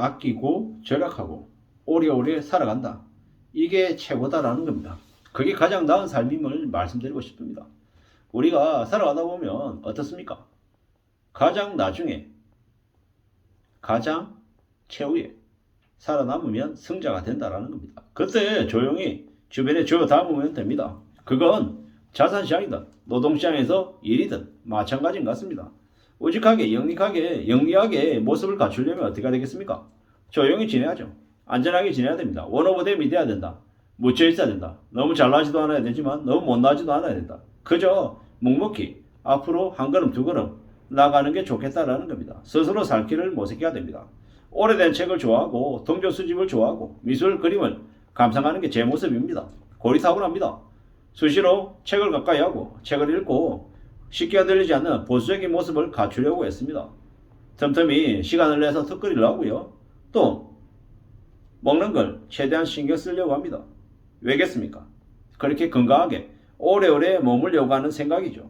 아끼고 절약하고 오래오래 살아간다. 이게 최고다라는 겁니다. 그게 가장 나은 삶임을 말씀드리고 싶습니다. 우리가 살아가다 보면 어떻습니까? 가장 나중에 가장 최후에 살아남으면 승자가 된다라는 겁니다. 그때 조용히 주변에 주워 담으면 됩니다. 그건 자산시장이든 노동시장에서 일이든 마찬가지인 것 같습니다. 우직하게 영리하게 모습을 갖추려면 어떻게 되겠습니까? 조용히 지내야죠. 안전하게 지내야 됩니다. 원오버댐이 돼야 된다. 묻혀 있어야 된다. 너무 잘나지도 않아야 되지만 너무 못나지도 않아야 된다. 그저 묵묵히 앞으로 한 걸음 두 걸음 나가는 게 좋겠다라는 겁니다. 스스로 살 길을 모색해야 됩니다. 오래된 책을 좋아하고 동조 수집을 좋아하고 미술 그림을 감상하는 게 제 모습입니다. 고리타분합니다. 수시로 책을 가까이 하고 책을 읽고 쉽게 흔들리지 않는 보수적인 모습을 갖추려고 했습니다. 틈틈이 시간을 내서 턱걸이를 하고요. 또 먹는 걸 최대한 신경 쓰려고 합니다. 왜겠습니까? 그렇게 건강하게 오래오래 머물려고 하는 생각이죠.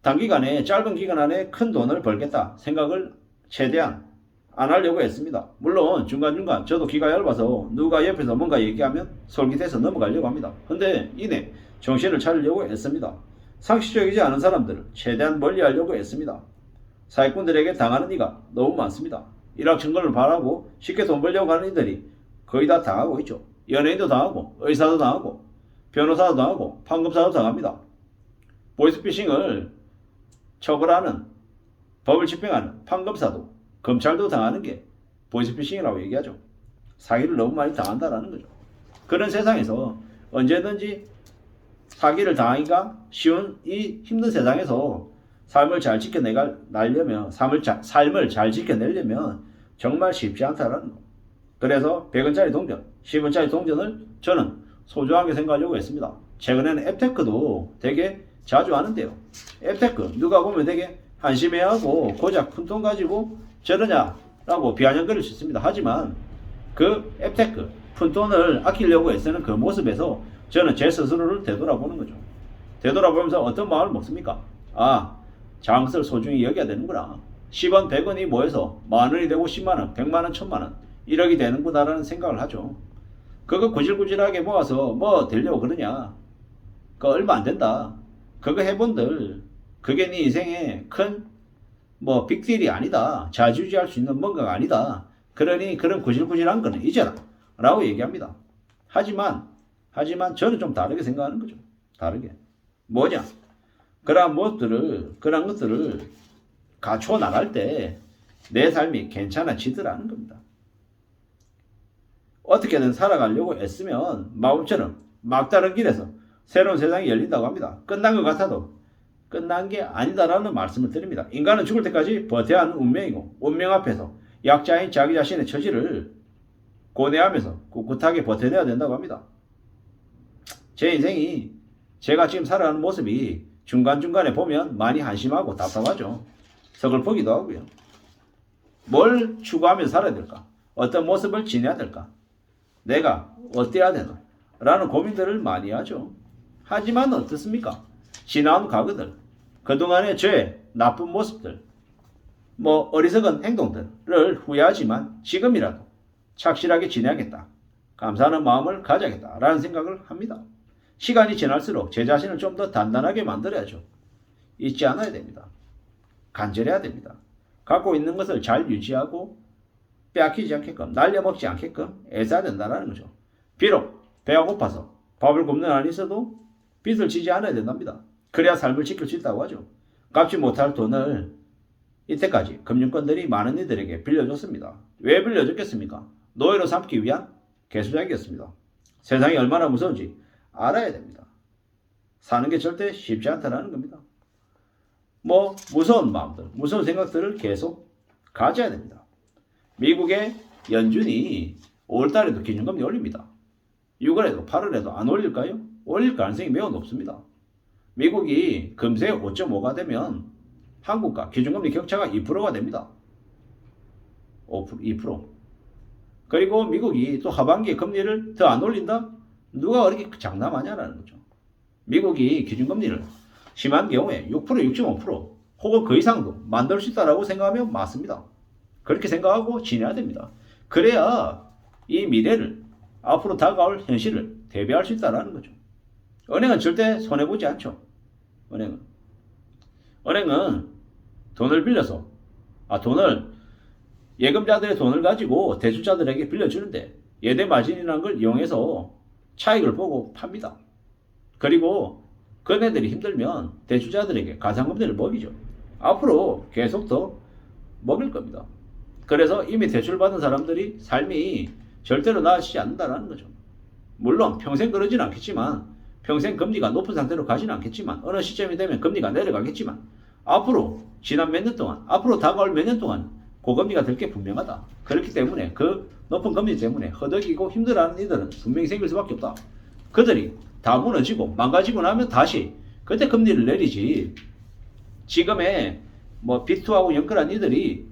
단기간에 짧은 기간 안에 큰 돈을 벌겠다 생각을 최대한 안 하려고 했습니다. 물론 중간중간 저도 귀가 얇아서 누가 옆에서 뭔가 얘기하면 솔깃해서 넘어가려고 합니다. 근데 이내 정신을 차리려고 했습니다. 상식적이지 않은 사람들을 최대한 멀리하려고 했습니다. 사기꾼들에게 당하는 이가 너무 많습니다. 일확천금을 바라고 쉽게 돈 벌려고 하는 이들이 거의 다 당하고 있죠. 연예인도 당하고 의사도 당하고 변호사도 당하고 판검사도 당합니다. 보이스피싱을 처벌하는 법을 집행하는 판검사도 검찰도 당하는 게 보이스피싱이라고 얘기하죠. 사기를 너무 많이 당한다라는 거죠. 그런 세상에서 언제든지 사기를 당하기가 쉬운 이 힘든 세상에서 삶을 잘 지켜내려면 삶을 잘 지켜내려면 정말 쉽지 않다라는 거. 그래서 100원짜리 동전, 10원짜리 동전을 저는 소중하게 생각하려고 했습니다. 최근에는 앱테크도 되게 자주 하는데요. 앱테크 누가 보면 되게 한심해하고 고작 푼돈 가지고 저러냐라고 비아냥거릴 수 있습니다. 하지만 그 앱테크 푼돈을 아끼려고 애쓰는 그 모습에서 저는 제 스스로를 되돌아보는 거죠. 되돌아보면서 어떤 마음을 먹습니까? 장것을 소중히 여겨야 되는구나. 10원, 100원이 모여서 만원이 되고 10만원, 100만원, 1000만원 1억이 되는구나라는 생각을 하죠. 그거 구질구질하게 모아서 뭐 되려고 그러냐. 그거 얼마 안 된다. 그거 해본들 그게 네 인생에 큰 빅딜이 아니다. 좌지우지할 수 있는 뭔가가 아니다. 그러니 그런 구질구질한 거는 잊어라 라고 얘기합니다. 하지만 저는 좀 다르게 생각하는 거죠. 다르게. 뭐냐? 그런 것들을 갖춰 나갈 때 내 삶이 괜찮아지더라는 겁니다. 어떻게든 살아가려고 애쓰면 마법처럼 막다른 길에서 새로운 세상이 열린다고 합니다. 끝난 것 같아도 끝난 게 아니다라는 말씀을 드립니다. 인간은 죽을 때까지 버텨야 하는 운명이고 운명 앞에서 약자인 자기 자신의 처지를 고뇌하면서 꿋꿋하게 버텨내야 된다고 합니다. 제 인생이 제가 지금 살아가는 모습이 중간중간에 보면 많이 한심하고 답답하죠. 서글프기도 하고요. 뭘 추구하면서 살아야 될까? 어떤 모습을 지내야 될까? 내가 어때야 되나? 라는 고민들을 많이 하죠. 하지만 어떻습니까? 지나온 과거들, 그동안의 죄, 나쁜 모습들, 어리석은 행동들을 후회하지만 지금이라도 착실하게 지내야겠다. 감사하는 마음을 가져야겠다. 라는 생각을 합니다. 시간이 지날수록 제 자신을 좀 더 단단하게 만들어야죠. 잊지 않아야 됩니다. 간절해야 됩니다. 갖고 있는 것을 잘 유지하고 빼앗기지 않게끔, 날려먹지 않게끔 애써야 된다는 거죠. 비록 배가 고파서 밥을 굶는 한이 있어도 빚을 지지 않아야 된답니다. 그래야 삶을 지킬 수 있다고 하죠. 갚지 못할 돈을 이때까지 금융권들이 많은 이들에게 빌려줬습니다. 왜 빌려줬겠습니까? 노예로 삼기 위한 개수작이었습니다. 세상이 얼마나 무서운지 알아야 됩니다. 사는 게 절대 쉽지 않다는 겁니다. 무서운 마음들, 무서운 생각들을 계속 가져야 됩니다. 미국의 연준이 5월달에도 기준금리 올립니다. 6월에도 8월에도 안 올릴까요? 올릴 가능성이 매우 높습니다. 미국이 금세 5.5가 되면 한국과 기준금리 격차가 2%가 됩니다. 2%. 그리고 미국이 또 하반기에 금리를 더 안 올린다? 누가 그렇게 장담하냐라는 거죠. 미국이 기준금리를 심한 경우에 6%, 6.5%, 혹은 그 이상도 만들 수 있다라고 생각하면 맞습니다. 그렇게 생각하고 지내야 됩니다. 그래야 이 미래를, 앞으로 다가올 현실을 대비할 수 있다는 거죠. 은행은 절대 손해보지 않죠. 은행은 돈을 빌려서, 돈을, 예금자들의 돈을 가지고 대출자들에게 빌려주는데 예대 마진이라는 걸 이용해서 차익을 보고 팝니다. 그리고 그네들이 힘들면 대출자들에게 가상금리를 먹이죠. 앞으로 계속 더 먹일 겁니다. 그래서 이미 대출 받은 사람들이 삶이 절대로 나아지지 않는다는 거죠. 물론 평생 그러지는 않겠지만, 평생 금리가 높은 상태로 가지는 않겠지만, 어느 시점이 되면 금리가 내려가겠지만, 앞으로 지난 몇 년 동안, 앞으로 다가올 몇 년 동안 고금리가 될 게 분명하다. 그렇기 때문에 그 높은 금리 때문에 허덕이고 힘들어하는 이들은 분명히 생길 수밖에 없다. 그들이 다 무너지고 망가지고 나면 다시 그때 금리를 내리지, 지금의 비투하고 연끌한 이들이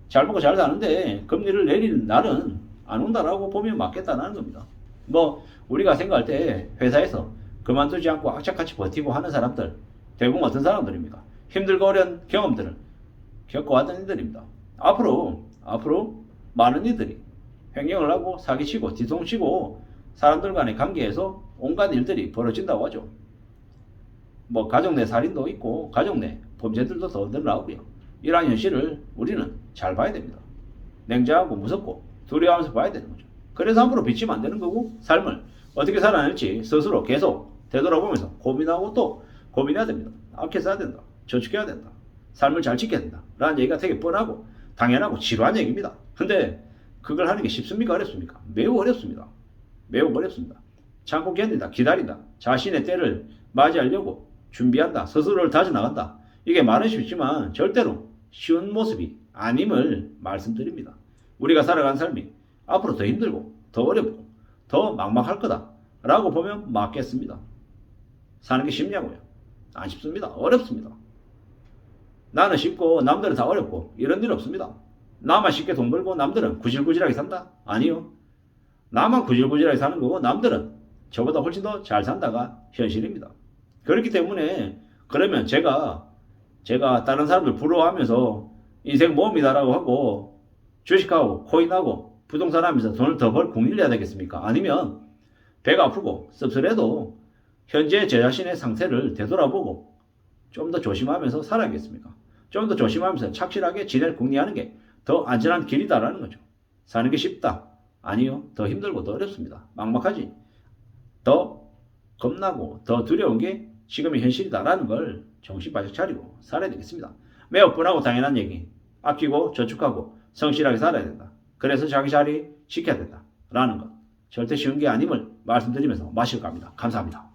잘 먹고 잘 사는데 금리를 내리는 날은 안 온다라고 보면 맞겠다는 겁니다. 우리가 생각할 때 회사에서 그만두지 않고 악착같이 버티고 하는 사람들, 대부분 어떤 사람들입니까? 힘들고 어려운 경험들을 겪어왔던 이들입니다. 앞으로 많은 이들이 횡령을 하고 사기치고 뒤통치고 사람들 간의 관계에서 온갖 일들이 벌어진다고 하죠. 가족 내 살인도 있고 가족 내 범죄들도 더 늘어나고요. 이러한 현실을 우리는 잘 봐야 됩니다. 냉정하고 무섭고 두려워하면서 봐야 되는 거죠. 그래서 함부로 비치면 안 되는 거고, 삶을 어떻게 살아낼지 스스로 계속 되돌아보면서 고민하고 또 고민해야 됩니다. 아껴 써야 된다. 저축해야 된다. 삶을 잘 지켜야 된다. 라는 얘기가 되게 뻔하고 당연하고 지루한 얘기입니다. 근데 그걸 하는 게 쉽습니까? 어렵습니까? 매우 어렵습니다. 매우 어렵습니다. 참고 견딘다. 기다린다. 자신의 때를 맞이하려고 준비한다. 스스로를 다져나간다. 이게 말은 쉽지만 절대로 쉬운 모습이 아님을 말씀드립니다. 우리가 살아간 삶이 앞으로 더 힘들고 더 어렵고 더 막막할 거다 라고 보면 맞겠습니다. 사는 게 쉽냐고요? 안 쉽습니다. 어렵습니다. 나는 쉽고 남들은 다 어렵고 이런 일 없습니다. 나만 쉽게 돈 벌고 남들은 구질구질하게 산다? 아니요. 나만 구질구질하게 사는 거고 남들은 저보다 훨씬 더 잘 산다가 현실입니다. 그렇기 때문에 그러면 제가 다른 사람들 부러워하면서 인생 모험이다라고 하고 주식하고 코인하고 부동산 하면서 돈을 더 벌 궁리를 해야 되겠습니까? 아니면 배가 아프고 씁쓸해도 현재 제 자신의 상태를 되돌아보고 좀 더 조심하면서 살아야겠습니까? 좀 더 조심하면서 착실하게 지낼 궁리하는 게 더 안전한 길이다라는 거죠. 사는 게 쉽다? 아니요. 더 힘들고 더 어렵습니다. 막막하지? 더 겁나고 더 두려운 게 지금의 현실이다라는 걸 정신 바짝 차리고 살아야 되겠습니다. 매우 뻔하고 당연한 얘기. 아끼고 저축하고 성실하게 살아야 된다. 그래서 자기 자리 지켜야 된다. 라는 것. 절대 쉬운 게 아님을 말씀드리면서 마실까 합니다. 감사합니다.